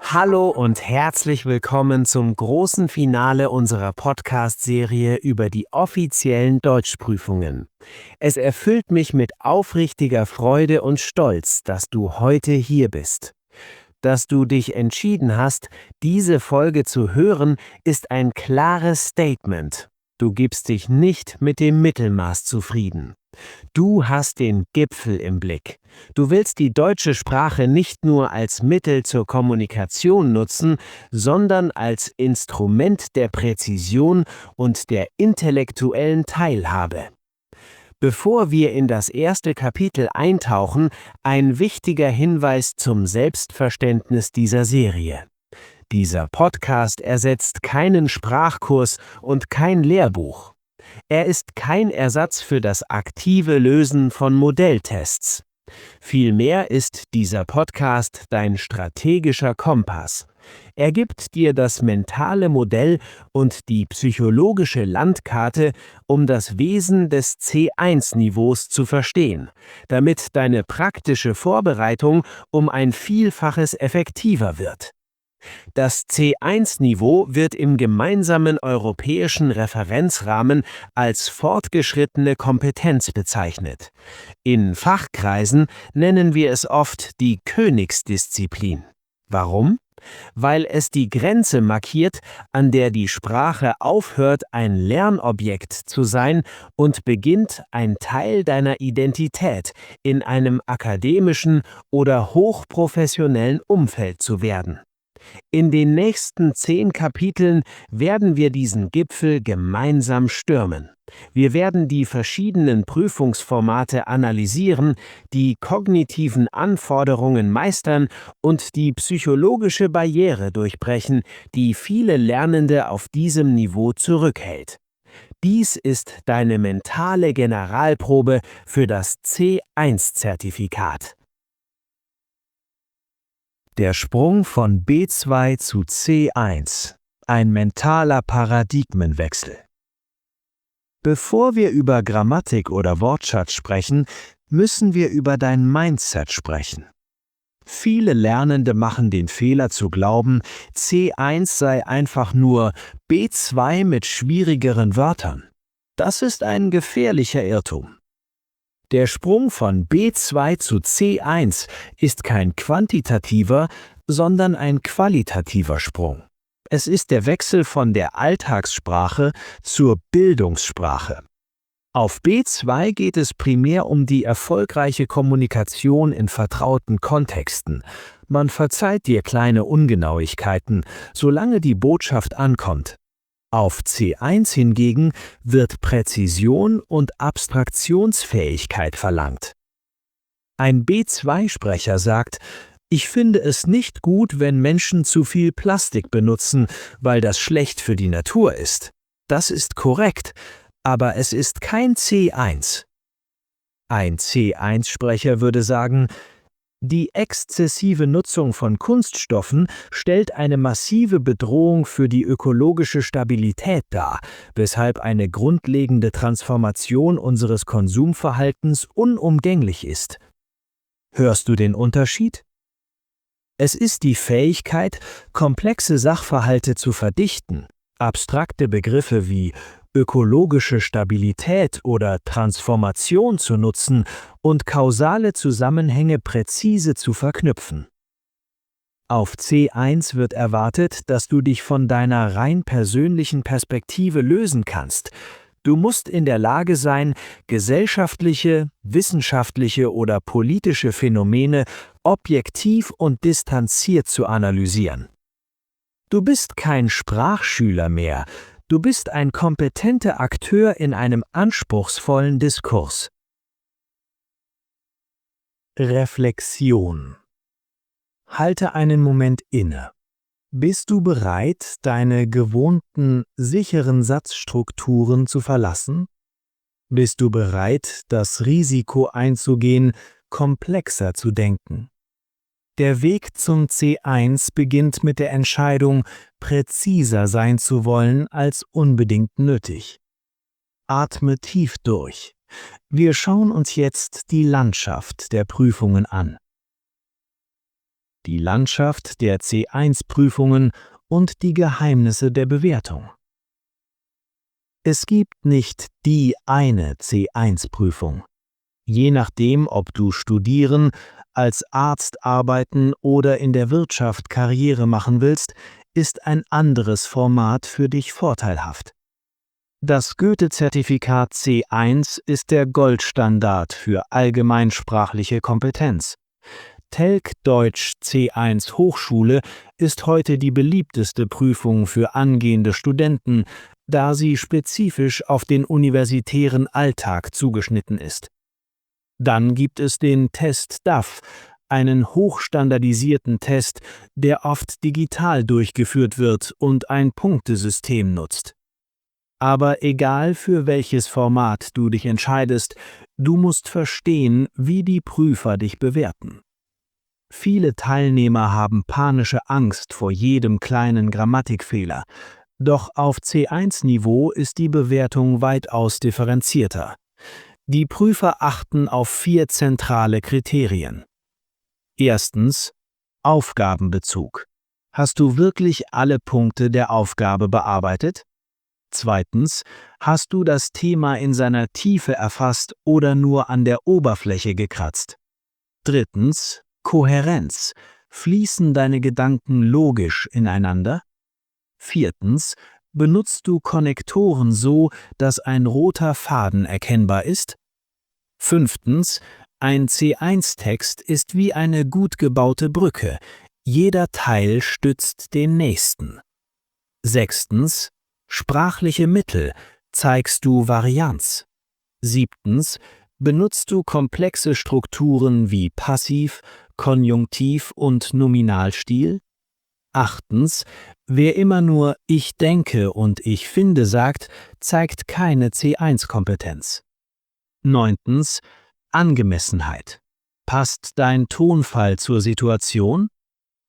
Hallo und herzlich willkommen zum großen Finale unserer Podcast-Serie über die offiziellen Deutschprüfungen. Es erfüllt mich mit aufrichtiger Freude und Stolz, dass du heute hier bist. Dass du dich entschieden hast, diese Folge zu hören, ist ein klares Statement. Du gibst dich nicht mit dem Mittelmaß zufrieden. Du hast den Gipfel im Blick. Du willst die deutsche Sprache nicht nur als Mittel zur Kommunikation nutzen, sondern als Instrument der Präzision und der intellektuellen Teilhabe. Bevor wir in das erste Kapitel eintauchen, ein wichtiger Hinweis zum Selbstverständnis dieser Serie. Dieser Podcast ersetzt keinen Sprachkurs und kein Lehrbuch. Er ist kein Ersatz für das aktive Lösen von Modelltests. Vielmehr ist dieser Podcast dein strategischer Kompass. Er gibt dir das mentale Modell und die psychologische Landkarte, um das Wesen des C1-Niveaus zu verstehen, damit deine praktische Vorbereitung um ein Vielfaches effektiver wird. Das C1-Niveau wird im gemeinsamen europäischen Referenzrahmen als fortgeschrittene Kompetenz bezeichnet. In Fachkreisen nennen wir es oft die Königsdisziplin. Warum? Weil es die Grenze markiert, an der die Sprache aufhört, ein Lernobjekt zu sein und beginnt, ein Teil deiner Identität in einem akademischen oder hochprofessionellen Umfeld zu werden. In den nächsten 10 Kapiteln werden wir diesen Gipfel gemeinsam stürmen. Wir werden die verschiedenen Prüfungsformate analysieren, die kognitiven Anforderungen meistern und die psychologische Barriere durchbrechen, die viele Lernende auf diesem Niveau zurückhält. Dies ist deine mentale Generalprobe für das C1-Zertifikat. Der Sprung von B2 zu C1. Ein mentaler Paradigmenwechsel. Bevor wir über Grammatik oder Wortschatz sprechen, müssen wir über dein Mindset sprechen. Viele Lernende machen den Fehler zu glauben, C1 sei einfach nur B2 mit schwierigeren Wörtern. Das ist ein gefährlicher Irrtum. Der Sprung von B2 zu C1 ist kein quantitativer, sondern ein qualitativer Sprung. Es ist der Wechsel von der Alltagssprache zur Bildungssprache. Auf B2 geht es primär um die erfolgreiche Kommunikation in vertrauten Kontexten. Man verzeiht dir kleine Ungenauigkeiten, solange die Botschaft ankommt. Auf C1 hingegen wird Präzision und Abstraktionsfähigkeit verlangt. Ein B2-Sprecher sagt: Ich finde es nicht gut, wenn Menschen zu viel Plastik benutzen, weil das schlecht für die Natur ist. Das ist korrekt, aber es ist kein C1. Ein C1-Sprecher würde sagen: Die exzessive Nutzung von Kunststoffen stellt eine massive Bedrohung für die ökologische Stabilität dar, weshalb eine grundlegende Transformation unseres Konsumverhaltens unumgänglich ist. Hörst du den Unterschied? Es ist die Fähigkeit, komplexe Sachverhalte zu verdichten, abstrakte Begriffe wie ökologische Stabilität oder Transformation zu nutzen und kausale Zusammenhänge präzise zu verknüpfen. Auf C1 wird erwartet, dass du dich von deiner rein persönlichen Perspektive lösen kannst. Du musst in der Lage sein, gesellschaftliche, wissenschaftliche oder politische Phänomene objektiv und distanziert zu analysieren. Du bist kein Sprachschüler mehr. Du bist ein kompetenter Akteur in einem anspruchsvollen Diskurs. Reflexion. Halte einen Moment inne. Bist du bereit, deine gewohnten, sicheren Satzstrukturen zu verlassen? Bist du bereit, das Risiko einzugehen, komplexer zu denken? Der Weg zum C1 beginnt mit der Entscheidung, präziser sein zu wollen als unbedingt nötig. Atme tief durch. Wir schauen uns jetzt die Landschaft der Prüfungen an. die Landschaft der C1-Prüfungen und die Geheimnisse der Bewertung. Es gibt nicht die eine C1-Prüfung. Je nachdem, ob du studieren, als Arzt arbeiten oder in der Wirtschaft Karriere machen willst, ist ein anderes Format für dich vorteilhaft. Das Goethe-Zertifikat C1 ist der Goldstandard für allgemeinsprachliche Kompetenz. TELC Deutsch C1 Hochschule ist heute die beliebteste Prüfung für angehende Studenten, da sie spezifisch auf den universitären Alltag zugeschnitten ist. Dann gibt es den Test DAF, einen hochstandardisierten Test, der oft digital durchgeführt wird und ein Punktesystem nutzt. Aber egal für welches Format du dich entscheidest, du musst verstehen, wie die Prüfer dich bewerten. Viele Teilnehmer haben panische Angst vor jedem kleinen Grammatikfehler, doch auf C1-Niveau ist die Bewertung weitaus differenzierter. Die Prüfer achten auf 4 zentrale Kriterien. Erstens: Aufgabenbezug. Hast du wirklich alle Punkte der Aufgabe bearbeitet? Zweitens: Hast du das Thema in seiner Tiefe erfasst oder nur an der Oberfläche gekratzt? Drittens: Kohärenz. Fließen deine Gedanken logisch ineinander? Viertens: Benutzt du Konnektoren so, dass ein roter Faden erkennbar ist? Fünftens: Ein C1-Text ist wie eine gut gebaute Brücke. Jeder Teil stützt den nächsten. Sechstens: Sprachliche Mittel. Zeigst du Varianz? Siebtens: Benutzt du komplexe Strukturen wie Passiv, Konjunktiv und Nominalstil? Achtens: Wer immer nur „Ich denke und ich finde“ sagt, zeigt keine C1-Kompetenz. Neuntens: Angemessenheit. Passt dein Tonfall zur Situation?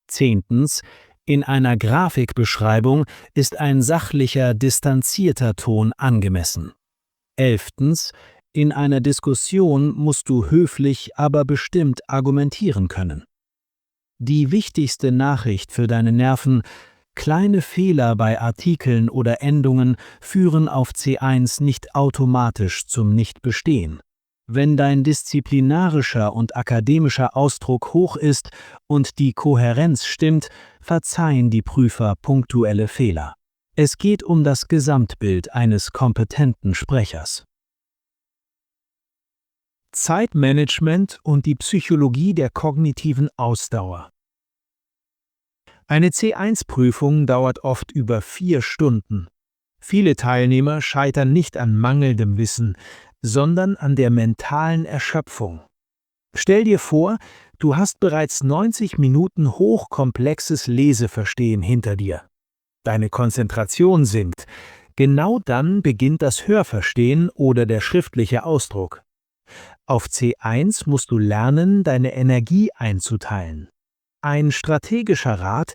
Zehntens: In einer Grafikbeschreibung ist ein sachlicher, distanzierter Ton angemessen. Elftens: In einer Diskussion musst du höflich, aber bestimmt argumentieren können. Die wichtigste Nachricht für deine Nerven: Kleine Fehler bei Artikeln oder Endungen führen auf C1 nicht automatisch zum Nichtbestehen. Wenn dein disziplinarischer und akademischer Ausdruck hoch ist und die Kohärenz stimmt, verzeihen die Prüfer punktuelle Fehler. Es geht um das Gesamtbild eines kompetenten Sprechers. Zeitmanagement und die Psychologie der kognitiven Ausdauer. Eine C1-Prüfung dauert oft über 4 Stunden. Viele Teilnehmer scheitern nicht an mangelndem Wissen, sondern an der mentalen Erschöpfung. Stell dir vor, du hast bereits 90 Minuten hochkomplexes Leseverstehen hinter dir. Deine Konzentration sinkt. Genau dann beginnt das Hörverstehen oder der schriftliche Ausdruck. Auf C1 musst du lernen, deine Energie einzuteilen. Ein strategischer Rat: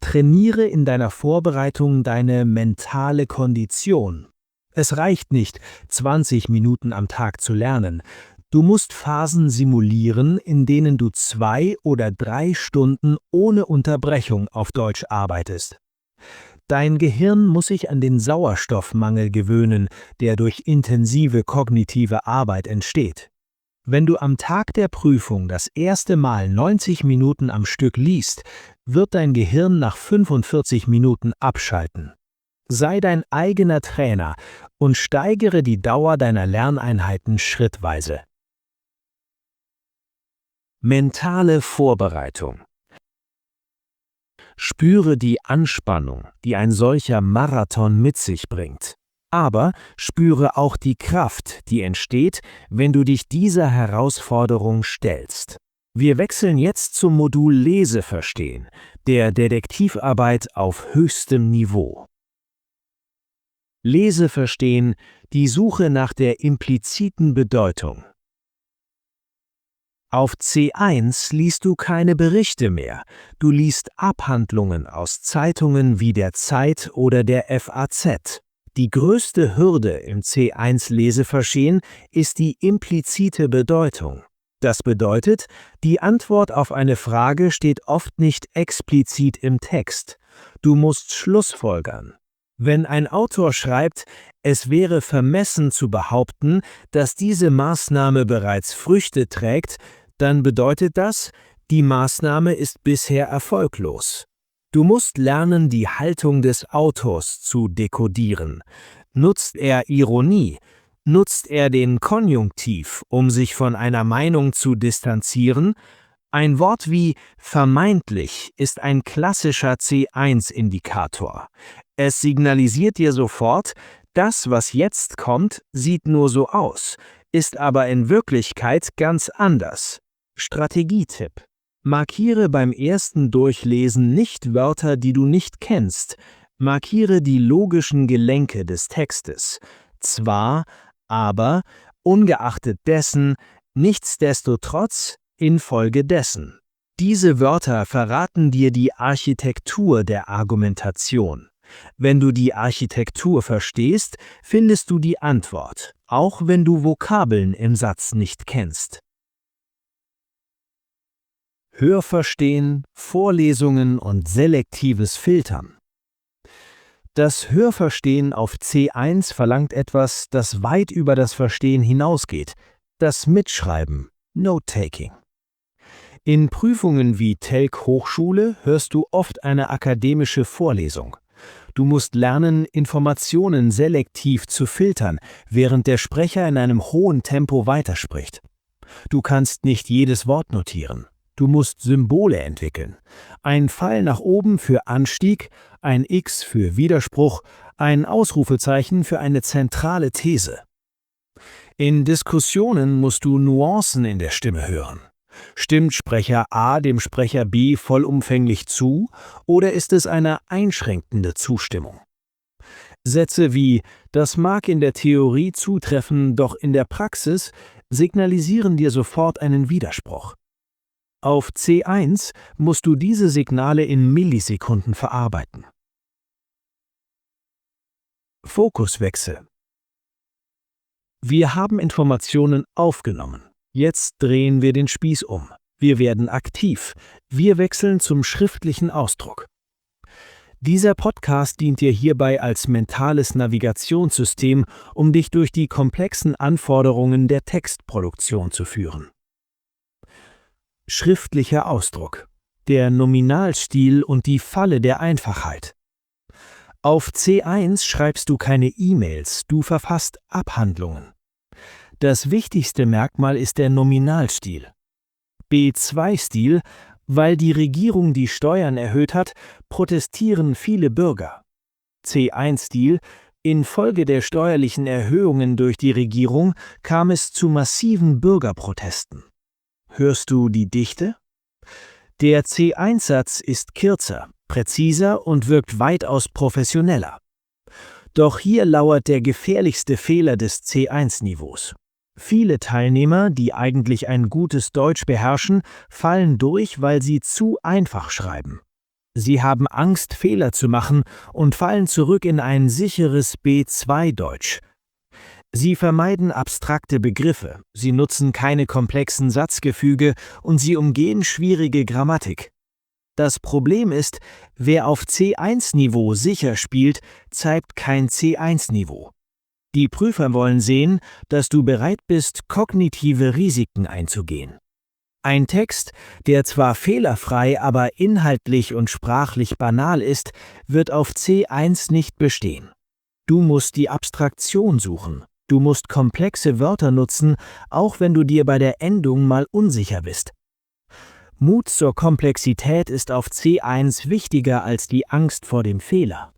Trainiere in deiner Vorbereitung deine mentale Kondition. Es reicht nicht, 20 Minuten am Tag zu lernen. Du musst Phasen simulieren, in denen du 2 oder 3 Stunden ohne Unterbrechung auf Deutsch arbeitest. Dein Gehirn muss sich an den Sauerstoffmangel gewöhnen, der durch intensive kognitive Arbeit entsteht. Wenn du am Tag der Prüfung das erste Mal 90 Minuten am Stück liest, wird dein Gehirn nach 45 Minuten abschalten. Sei dein eigener Trainer und steigere die Dauer deiner Lerneinheiten schrittweise. Mentale Vorbereitung. Spüre die Anspannung, die ein solcher Marathon mit sich bringt. Aber spüre auch die Kraft, die entsteht, wenn du dich dieser Herausforderung stellst. Wir wechseln jetzt zum Modul Leseverstehen, der Detektivarbeit auf höchstem Niveau. Leseverstehen, die Suche nach der impliziten Bedeutung. Auf C1 liest du keine Berichte mehr, du liest Abhandlungen aus Zeitungen wie der Zeit oder der FAZ. Die größte Hürde im C1-Leseverstehen ist die implizite Bedeutung. Das bedeutet, die Antwort auf eine Frage steht oft nicht explizit im Text. Du musst schlussfolgern. Wenn ein Autor schreibt, es wäre vermessen zu behaupten, dass diese Maßnahme bereits Früchte trägt, dann bedeutet das, die Maßnahme ist bisher erfolglos. Du musst lernen, die Haltung des Autors zu dekodieren. Nutzt er Ironie? Nutzt er den Konjunktiv, um sich von einer Meinung zu distanzieren? Ein Wort wie vermeintlich ist ein klassischer C1-Indikator. Es signalisiert dir sofort, das, was jetzt kommt, sieht nur so aus, ist aber in Wirklichkeit ganz anders. Strategietipp: Markiere beim ersten Durchlesen nicht Wörter, die du nicht kennst. Markiere die logischen Gelenke des Textes. Zwar, aber, ungeachtet dessen, nichtsdestotrotz, infolgedessen. Diese Wörter verraten dir die Architektur der Argumentation. Wenn du die Architektur verstehst, findest du die Antwort, auch wenn du Vokabeln im Satz nicht kennst. Hörverstehen, Vorlesungen und selektives Filtern. Das Hörverstehen auf C1 verlangt etwas, das weit über das Verstehen hinausgeht, das Mitschreiben, Note-Taking. In Prüfungen wie Telg Hochschule hörst du oft eine akademische Vorlesung. Du musst lernen, Informationen selektiv zu filtern, während der Sprecher in einem hohen Tempo weiterspricht. Du kannst nicht jedes Wort notieren. Du musst Symbole entwickeln. Ein Pfeil nach oben für Anstieg, ein X für Widerspruch, ein Ausrufezeichen für eine zentrale These. In Diskussionen musst du Nuancen in der Stimme hören. Stimmt Sprecher A dem Sprecher B vollumfänglich zu oder ist es eine einschränkende Zustimmung? Sätze wie „Das mag in der Theorie zutreffen, doch in der Praxis“ signalisieren dir sofort einen Widerspruch. Auf C1 musst du diese Signale in Millisekunden verarbeiten. Fokuswechsel. Wir haben Informationen aufgenommen. Jetzt drehen wir den Spieß um. Wir werden aktiv. Wir wechseln zum schriftlichen Ausdruck. Dieser Podcast dient dir hierbei als mentales Navigationssystem, um dich durch die komplexen Anforderungen der Textproduktion zu führen. Schriftlicher Ausdruck. Der Nominalstil und die Falle der Einfachheit. Auf C1 schreibst du keine E-Mails, du verfasst Abhandlungen. Das wichtigste Merkmal ist der Nominalstil. B2-Stil: Weil die Regierung die Steuern erhöht hat, protestieren viele Bürger. C1-Stil: Infolge der steuerlichen Erhöhungen durch die Regierung kam es zu massiven Bürgerprotesten. Hörst du die Dichte? Der C1-Satz ist kürzer, präziser und wirkt weitaus professioneller. Doch hier lauert der gefährlichste Fehler des C1-Niveaus. Viele Teilnehmer, die eigentlich ein gutes Deutsch beherrschen, fallen durch, weil sie zu einfach schreiben. Sie haben Angst, Fehler zu machen und fallen zurück in ein sicheres B2-Deutsch. Sie vermeiden abstrakte Begriffe, sie nutzen keine komplexen Satzgefüge und sie umgehen schwierige Grammatik. Das Problem ist, wer auf C1-Niveau sicher spielt, zeigt kein C1-Niveau. Die Prüfer wollen sehen, dass du bereit bist, kognitive Risiken einzugehen. Ein Text, der zwar fehlerfrei, aber inhaltlich und sprachlich banal ist, wird auf C1 nicht bestehen. Du musst die Abstraktion suchen. Du musst komplexe Wörter nutzen, auch wenn du dir bei der Endung mal unsicher bist. Mut zur Komplexität ist auf C1 wichtiger als die Angst vor dem Fehler.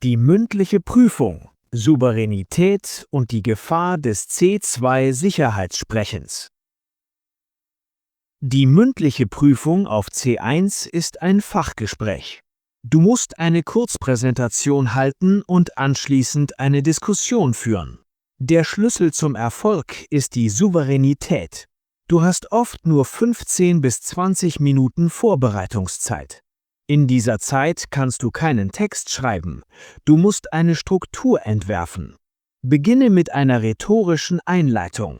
Die mündliche Prüfung, Souveränität und die Gefahr des C2-Sicherheitssprechens. Die mündliche Prüfung auf C1 ist ein Fachgespräch. Du musst eine Kurzpräsentation halten und anschließend eine Diskussion führen. Der Schlüssel zum Erfolg ist die Souveränität. Du hast oft nur 15 bis 20 Minuten Vorbereitungszeit. In dieser Zeit kannst du keinen Text schreiben. Du musst eine Struktur entwerfen. Beginne mit einer rhetorischen Einleitung.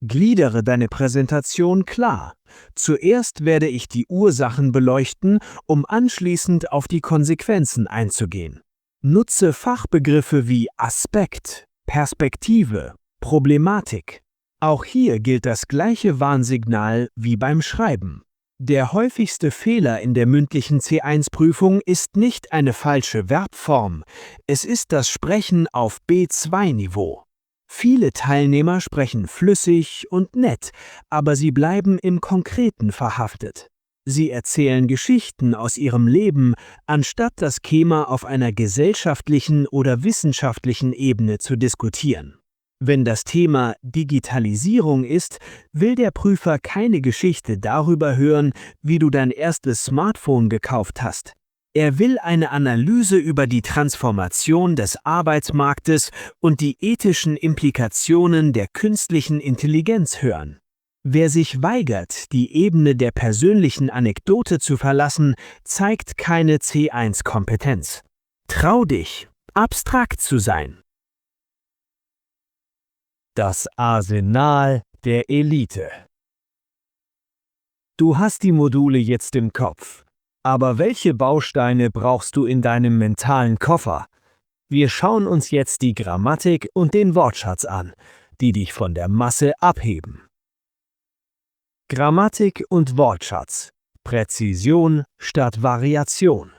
Gliedere deine Präsentation klar. Zuerst werde ich die Ursachen beleuchten, um anschließend auf die Konsequenzen einzugehen. Nutze Fachbegriffe wie Aspekt, Perspektive, Problematik. Auch hier gilt das gleiche Warnsignal wie beim Schreiben. Der häufigste Fehler in der mündlichen C1-Prüfung ist nicht eine falsche Verbform, es ist das Sprechen auf B2-Niveau. Viele Teilnehmer sprechen flüssig und nett, aber sie bleiben im Konkreten verhaftet. Sie erzählen Geschichten aus ihrem Leben, anstatt das Schema auf einer gesellschaftlichen oder wissenschaftlichen Ebene zu diskutieren. Wenn das Thema Digitalisierung ist, will der Prüfer keine Geschichte darüber hören, wie du dein erstes Smartphone gekauft hast. Er will eine Analyse über die Transformation des Arbeitsmarktes und die ethischen Implikationen der künstlichen Intelligenz hören. Wer sich weigert, die Ebene der persönlichen Anekdote zu verlassen, zeigt keine C1-Kompetenz. Trau dich, abstrakt zu sein. Das Arsenal der Elite. Du hast die Module jetzt im Kopf. Aber welche Bausteine brauchst du in deinem mentalen Koffer? Wir schauen uns jetzt die Grammatik und den Wortschatz an, die dich von der Masse abheben. Grammatik und Wortschatz. Präzision statt Variation.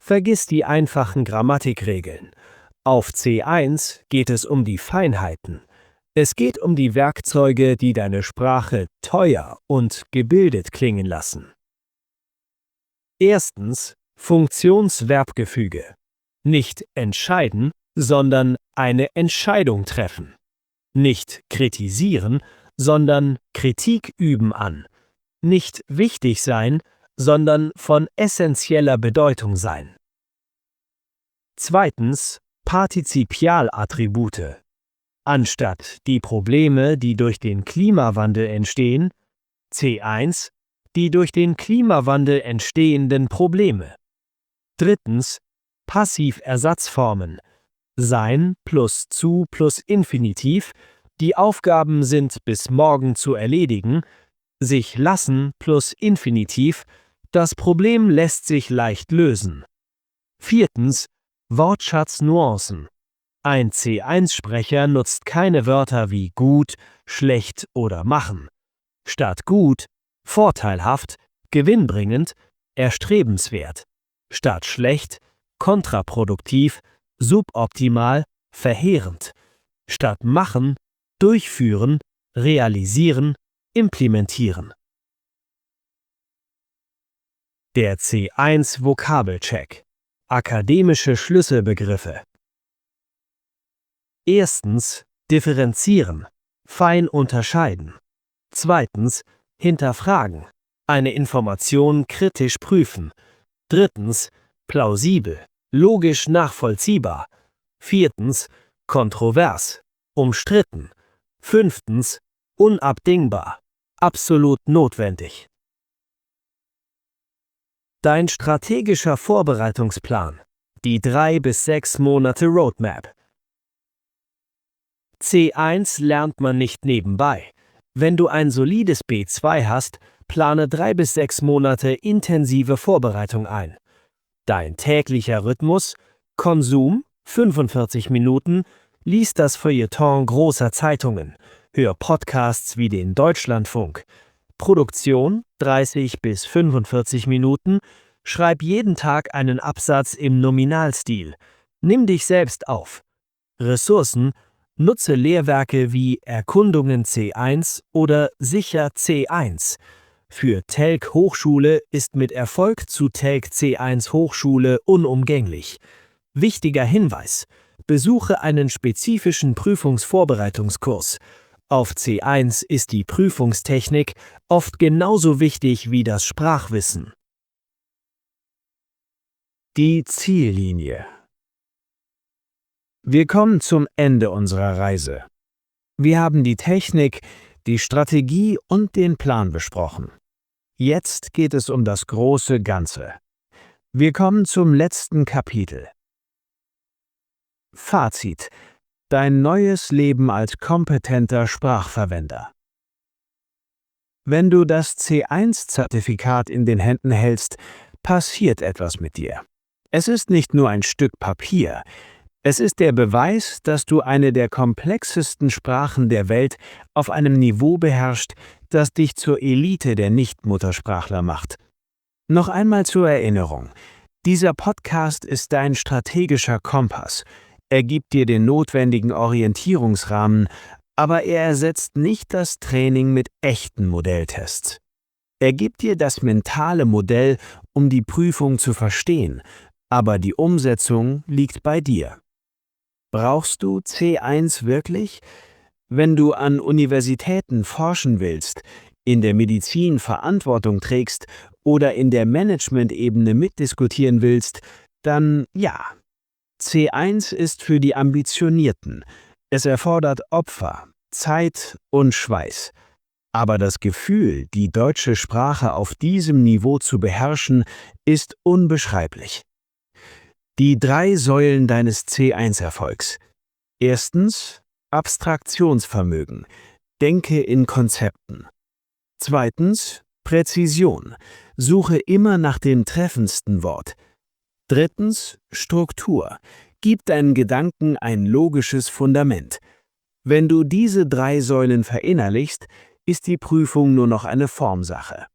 Vergiss die einfachen Grammatikregeln. Auf C1 geht es um die Feinheiten. Es geht um die Werkzeuge, die deine Sprache teuer und gebildet klingen lassen. Erstens, Funktionsverbgefüge. Nicht entscheiden, sondern eine Entscheidung treffen. Nicht kritisieren, sondern Kritik üben an. Nicht wichtig sein, sondern von essentieller Bedeutung sein. Zweitens, Partizipialattribute. Anstatt die Probleme, die durch den Klimawandel entstehen, C1, die durch den Klimawandel entstehenden Probleme. Drittens, Passiversatzformen. Sein plus zu plus Infinitiv, die Aufgaben sind bis morgen zu erledigen. Sich lassen plus Infinitiv, das Problem lässt sich leicht lösen. Viertens, Wortschatznuancen. Ein C1-Sprecher nutzt keine Wörter wie gut, schlecht oder machen. Statt gut, vorteilhaft, gewinnbringend, erstrebenswert. Statt schlecht, kontraproduktiv, suboptimal, verheerend. Statt machen, durchführen, realisieren, implementieren. Der C1-Vokabelcheck. Akademische Schlüsselbegriffe. Erstens, differenzieren, fein unterscheiden. Zweitens, hinterfragen, eine Information kritisch prüfen. Drittens, plausibel, logisch nachvollziehbar. Viertens, kontrovers, umstritten. Fünftens, unabdingbar, absolut notwendig. Dein strategischer Vorbereitungsplan. Die 3 bis 6 Monate Roadmap. C1 lernt man nicht nebenbei. Wenn du ein solides B2 hast, plane 3 bis 6 Monate intensive Vorbereitung ein. Dein täglicher Rhythmus: Konsum 45 Minuten, lies das Feuilleton großer Zeitungen, hör Podcasts wie den Deutschlandfunk. Produktion 30 bis 45 Minuten, schreib jeden Tag einen Absatz im Nominalstil. Nimm dich selbst auf. Ressourcen: Nutze Lehrwerke wie Erkundungen C1 oder Sicher C1. Für Telg Hochschule ist mit Erfolg zu Telg C1 Hochschule unumgänglich. Wichtiger Hinweis: Besuche einen spezifischen Prüfungsvorbereitungskurs. Auf C1 ist die Prüfungstechnik oft genauso wichtig wie das Sprachwissen. Die Ziellinie. Wir kommen zum Ende unserer Reise. Wir haben die Technik, die Strategie und den Plan besprochen. Jetzt geht es um das große Ganze. Wir kommen zum letzten Kapitel. Fazit: Dein neues Leben als kompetenter Sprachverwender. Wenn du das C1-Zertifikat in den Händen hältst, passiert etwas mit dir. Es ist nicht nur ein Stück Papier. Es ist der Beweis, dass du eine der komplexesten Sprachen der Welt auf einem Niveau beherrschst, das dich zur Elite der Nichtmuttersprachler macht. Noch einmal zur Erinnerung: Dieser Podcast ist dein strategischer Kompass. Er gibt dir den notwendigen Orientierungsrahmen, aber er ersetzt nicht das Training mit echten Modelltests. Er gibt dir das mentale Modell, um die Prüfung zu verstehen, aber die Umsetzung liegt bei dir. Brauchst du C1 wirklich? Wenn du an Universitäten forschen willst, in der Medizin Verantwortung trägst oder in der Management-Ebene mitdiskutieren willst, dann ja. C1 ist für die Ambitionierten. Es erfordert Opfer, Zeit und Schweiß. Aber das Gefühl, die deutsche Sprache auf diesem Niveau zu beherrschen, ist unbeschreiblich. Die 3 Säulen deines C1-Erfolgs. Erstens, Abstraktionsvermögen. Denke in Konzepten. Zweitens, Präzision. Suche immer nach dem treffendsten Wort. Drittens, Struktur. Gib deinen Gedanken ein logisches Fundament. Wenn du diese 3 Säulen verinnerlichst, ist die Prüfung nur noch eine Formsache.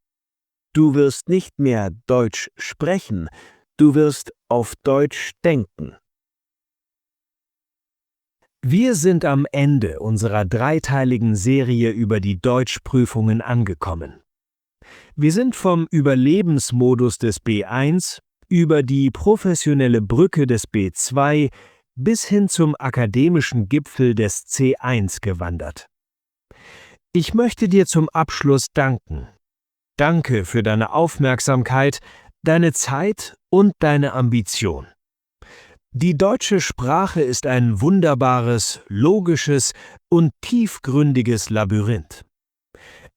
Du wirst nicht mehr Deutsch sprechen, du wirst auf Deutsch denken. Wir sind am Ende unserer 3-teiligen Serie über die Deutschprüfungen angekommen. Wir sind vom Überlebensmodus des B1 über die professionelle Brücke des B2 bis hin zum akademischen Gipfel des C1 gewandert. Ich möchte dir zum Abschluss danken. Danke für deine Aufmerksamkeit, deine Zeit und deine Ambition. Die deutsche Sprache ist ein wunderbares, logisches und tiefgründiges Labyrinth.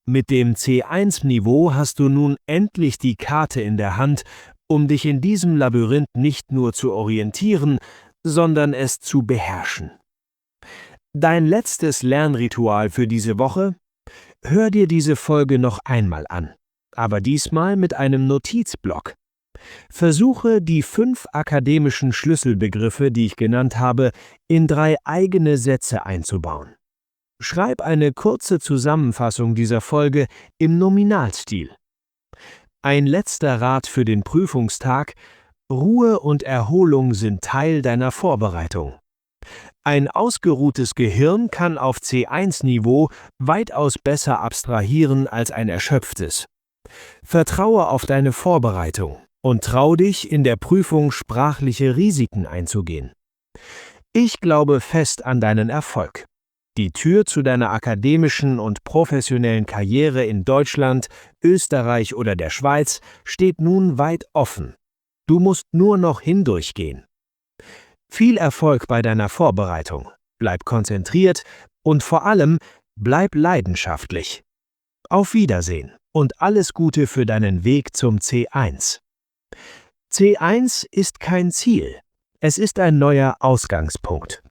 Mit dem C1-Niveau hast du nun endlich die Karte in der Hand, um dich in diesem Labyrinth nicht nur zu orientieren, sondern es zu beherrschen. Dein letztes Lernritual für diese Woche? Hör dir diese Folge noch einmal an, aber diesmal mit einem Notizblock. Versuche, die 5 akademischen Schlüsselbegriffe, die ich genannt habe, in 3 eigene Sätze einzubauen. Schreib eine kurze Zusammenfassung dieser Folge im Nominalstil. Ein letzter Rat für den Prüfungstag: Ruhe und Erholung sind Teil deiner Vorbereitung. Ein ausgeruhtes Gehirn kann auf C1-Niveau weitaus besser abstrahieren als ein erschöpftes. Vertraue auf deine Vorbereitung und trau dich, in der Prüfung sprachliche Risiken einzugehen. Ich glaube fest an deinen Erfolg. Die Tür zu deiner akademischen und professionellen Karriere in Deutschland, Österreich oder der Schweiz steht nun weit offen. Du musst nur noch hindurchgehen. Viel Erfolg bei deiner Vorbereitung. Bleib konzentriert und vor allem bleib leidenschaftlich. Auf Wiedersehen und alles Gute für deinen Weg zum C1. C1 ist kein Ziel, es ist ein neuer Ausgangspunkt.